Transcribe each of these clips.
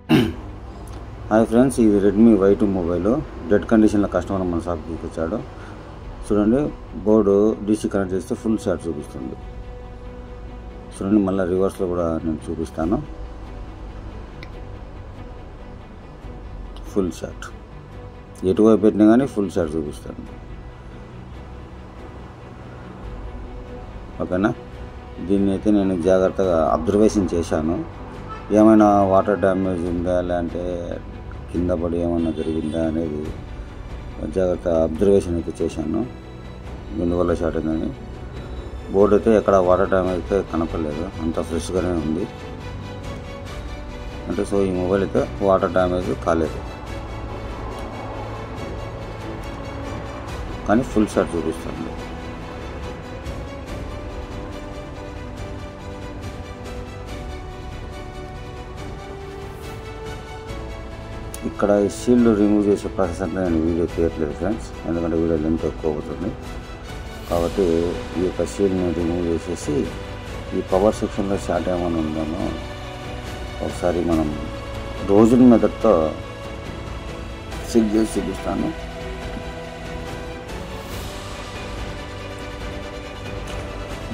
Hi friends, ఇది Redmi Y2 mobile dead కండిషన్లో customer మన షాప్ తీసుకొచ్చాడు. చూడండి, బోర్డు డీసీ కనెక్ట్ చేస్తే ఫుల్ షాట్ చూపిస్తుంది. చూడండి, మళ్ళీ రివర్స్లో కూడా నేను చూపిస్తాను. ఫుల్ షాట్ ఎటువైపు పెట్టినా కానీ ఫుల్ షాట్ చూపిస్తాను. ఓకేనా? దీన్ని అయితే నేను జాగ్రత్తగా అబ్జర్వేషన్ చేశాను. ఏమైనా వాటర్ డ్యామేజ్ ఉందా, లేదంటే కింద పడి ఏమన్నా జరిగిందా అనేది జాగ్రత్త అబ్జర్వేషన్ అయితే చేశాను. ఎందువల్ల షార్ట్ అయిందని. బోర్డు అయితే ఎక్కడ వాటర్ డ్యామేజ్ అయితే కనపడలేదు, అంత ఫ్రెష్గానే ఉంది. అంటే సో ఈ మొబైల్ అయితే వాటర్ డ్యామేజ్ కాలేదు, కానీ ఫుల్ షాట్ చూపిస్తుంది. ఇక్కడ ఈ షీల్డ్ రిమూవ్ చేసే ప్రాసెస్ అంటే నేను వీడియో తీయట్లేదు ఫ్రెండ్స్, ఎందుకంటే వీడియో లెంత్ ఎక్కువ అవుతుంది. కాబట్టి ఈ యొక్క షీల్డ్ని రిమూవ్ చేసేసి ఈ పవర్ సెక్షన్లో షార్ట్ ఏమైనా ఉందేమో ఒకసారి మనం రోజుల మెథడ్తో చెక్ చేసి చూపిస్తాను.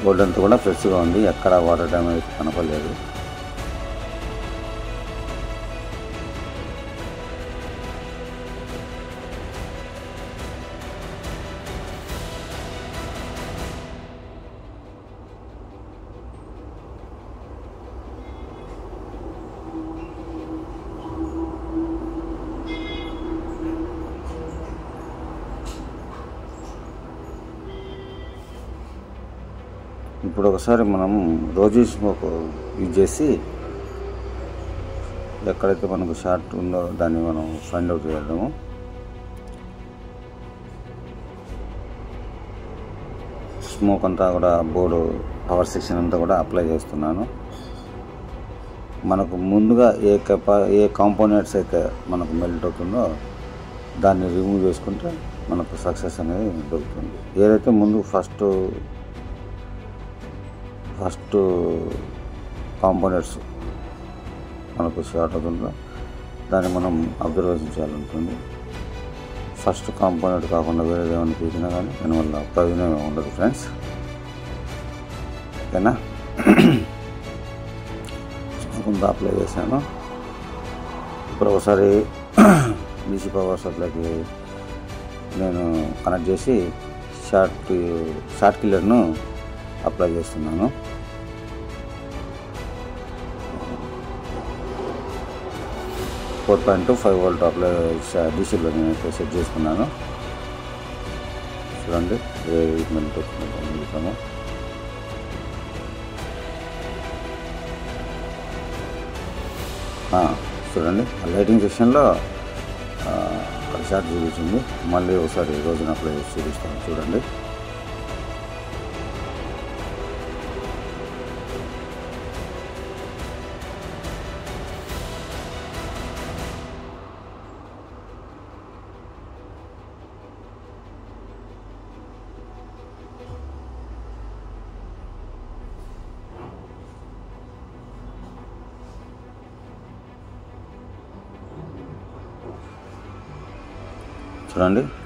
బోర్డు అంతా కూడా ఫ్రెష్గా ఉంది, ఎక్కడ వాటర్ డ్యామేజ్ కనపడలేదు. ఇప్పుడు ఒకసారి మనం రోజు స్మోక్ యూజ్ చేసి ఎక్కడైతే మనకు షార్ట్ ఉందో దాన్ని మనం ఫైండ్ అవుట్ చేద్దాము. స్మోక్ అంతా కూడా బోర్డు పవర్ సెక్షన్ అంతా కూడా అప్లై చేస్తున్నాను. మనకు ముందుగా ఏ కాంపోనెంట్స్ అయితే మనకు మెల్ట్ అవుతుందో దాన్ని రిమూవ్ చేసుకుంటే మనకు సక్సెస్ అనేది దొరుకుతుంది. ఏదైతే ముందు ఫస్ట్ కాంపోనెంట్స్ మనకు షార్ట్ అవుతుందో దాన్ని మనం అబ్జర్వేషన్ చేయాలంటుంది. ఫస్ట్ కాంపోనెంట్ కాకుండా వేరేది ఏమైనా తీసినా కానీ దానివల్ల ప్రయోజనం ఉండదు ఫ్రెండ్స్. ఓకేనా? కొంత అప్లై చేశాను. ఇప్పుడు ఒకసారి డీసీ పవర్ సప్లైకి నేను కనెక్ట్ చేసి షార్ట్ కిల్లర్ను అప్లై చేస్తున్నాను. .5 వోల్ట్ అప్లై డీసీలో నేనైతే సెట్ చేసుకున్నాను. చూడండి, మెల్ట్ అవుతుంటాము. చూడండి, లైటింగ్ సెక్షన్లో షార్ట్ చూపించింది. మళ్ళీ ఒకసారి రోజున అప్లై చేసి చూపిస్తాను. చూడండి,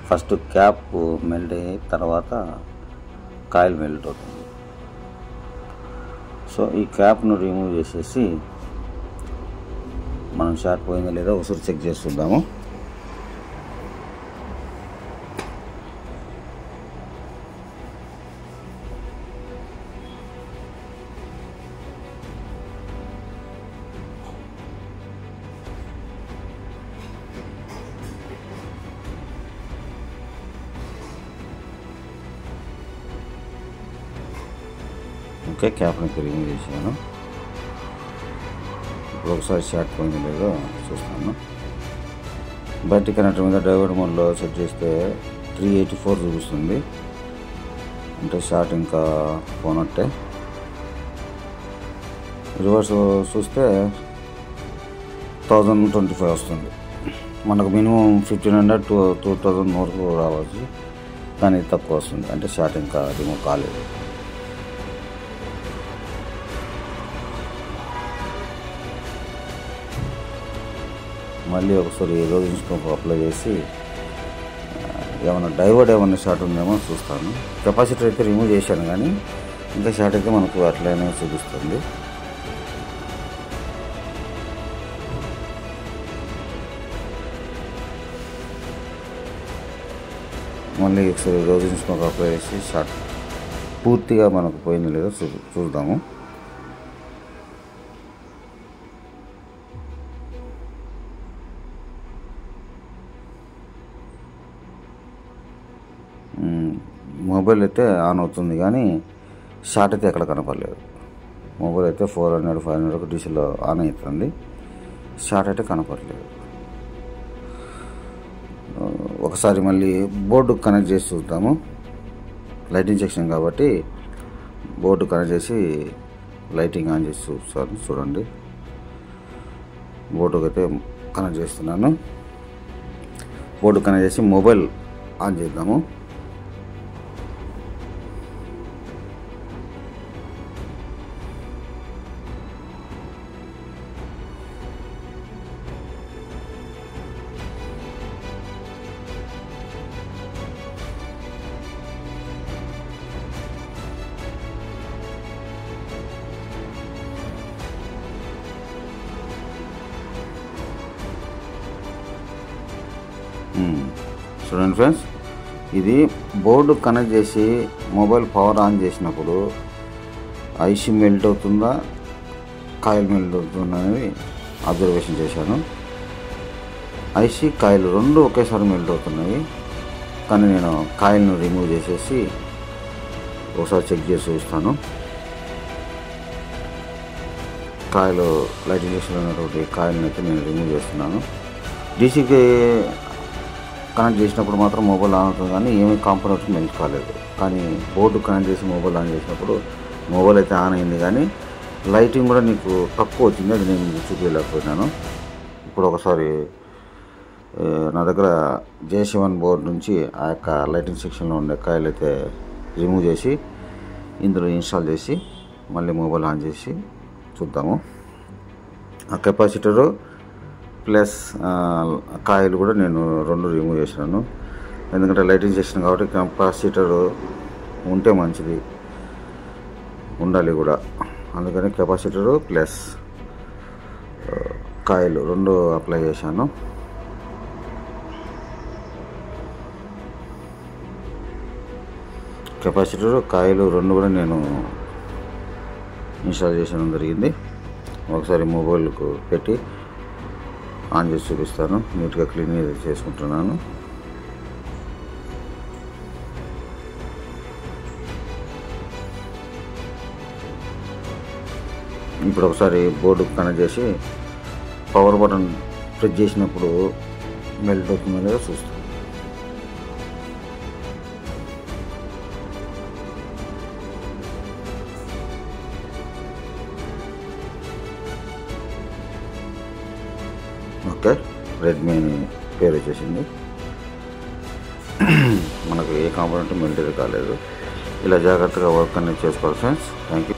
ఫస్ట్ క్యాప్ మెల్ట్ అయ్యి తర్వాత కాయిల్ మెల్ట్ అవుతుంది. సో ఈ క్యాప్ను రిమూవ్ చేసేసి మనం షార్ట్ పోయిందో లేదో ఒకసారి చెక్ చేసి చూద్దాము. ఓకే, క్యాప్ని రిమూవ్ చేశాను. ఇప్పుడు ఒకసారి షార్ట్ పోయిందో లేదో చూస్తాను. బ్యాటరీ కనెక్టర్ మీద డైవర్ట్ మోడ్లో సెట్ చేస్తే 384 చూపిస్తుంది, అంటే షార్ట్ ఇంకా పోనట్టే. రివర్స్ చూస్తే 1025 వస్తుంది. మనకు మినిమం 1500 to 2000 వరకు రావచ్చు, కానీ తక్కువ వస్తుంది, అంటే షార్ట్ ఇంకా రిమూవ్ కాలేదు. మళ్ళీ ఒకసారి రోజు అప్లై చేసి ఏమైనా డైవర్ట్ ఏమైనా షార్ట్ ఉందేమో చూస్తాను. కెపాసిటర్ అయితే రిమూవ్ చేశాను, కానీ ఇంకా షార్ట్ అయితే మనకు అట్లనే చూపిస్తుంది. మళ్ళీ ఒకసారి రోజు అప్లై చేసి షార్ట్ పూర్తిగా మనకు పోయింది లేదో చూద్దాము. మొబైల్ అయితే ఆన్ అవుతుంది, కానీ షార్ట్ అయితే ఎక్కడ కనపడలేదు. మొబైల్ అయితే 400-500 డీసీలో ఆన్ అవుతుంది, షార్ట్ అయితే కనపడలేదు. ఒకసారి మళ్ళీ బోర్డు కనెక్ట్ చేసి చూద్దాము. లైటింగ్ సెక్షన్ కాబట్టి బోర్డు కనెక్ట్ చేసి లైటింగ్ ఆన్ చేసి చూస్తాను. చూడండి, బోర్డుకి అయితే కనెక్ట్ చేస్తున్నాను. బోర్డు కనెక్ట్ చేసి మొబైల్ ఆన్ చేద్దాము. చూడండి ఫ్రెండ్స్, ఇది బోర్డు కనెక్ట్ చేసి మొబైల్ పవర్ ఆన్ చేసినప్పుడు ఐసీ మెల్ట్ అవుతుందా, కాయిల్ మెల్ట్ అవుతుందా అనేది అబ్జర్వేషన్ చేశాను. ఐసీ కాయిల్ రెండు ఒకేసారి మెల్ట్ అవుతున్నాయి, కానీ నేను కాయిల్ను రిమూవ్ చేసేసి ఒకసారి చెక్ చేసి చూస్తాను. కాయిల్ లైటింగ్ సెక్షన్లో ఉన్నటువంటి కాయిల్ని అయితే నేను రిమూవ్ చేస్తున్నాను. డీసీకి కనెక్ట్ చేసినప్పుడు మాత్రం మొబైల్ ఆన్ అవుతుంది, కానీ ఏమీ కాంపోనెంట్స్ మెల్ట్ కాలేదు. కానీ బోర్డు కనెక్ట్ చేసి మొబైల్ ఆన్ చేసినప్పుడు మొబైల్ అయితే ఆన్ అయింది, కానీ లైటింగ్ కూడా నీకు తక్కువ వచ్చింది, అది నేను చూపించలేకపోయినాను. ఇప్పుడు ఒకసారి నా దగ్గర J7 బోర్డు నుంచి ఆ యొక్క లైటింగ్ సెక్షన్లో ఉండే కాయిల్ అయితే రిమూవ్ చేసి ఇందులో ఇన్స్టాల్ చేసి మళ్ళీ మొబైల్ ఆన్ చేసి చూద్దాము. ఆ కెపాసిటరు ప్లస్ కాయిల్ కూడా నేను రెండు రిమూవ్ చేసినాను. ఎందుకంటే లైటింగ్ సెక్షన్ కాబట్టి కెపాసిటర్ ఉంటే మంచిది, ఉండాలి కూడా. అందుకని కెపాసిటరు ప్లస్ కాయిల్ రెండు అప్లై చేశాను. కెపాసిటర్ కాయిల్ రెండు కూడా నేను ఇన్స్టాల్ చేయడం జరిగింది. ఒకసారి మొబైల్కు పెట్టి ఆన్ చేసి చూపిస్తాను. నీట్గా క్లీన్ చేసుకుంటున్నాను. ఇప్పుడు ఒకసారి బోర్డు కనెక్ట్ చేసి పవర్ బటన్ ప్రెస్ చేసినప్పుడు మెల్ట్ అవుతుందో లేదో చూస్తాను. ఓకే, రెడ్మీ అని పేరు వచ్చేసింది. మనకు ఏ కాంపోనెంట్ మెల్ట్ కాలేదు. ఇలా జాగ్రత్తగా వర్క్ అనేది చేసుకోవాలి ఫ్రెండ్స్. Thank you.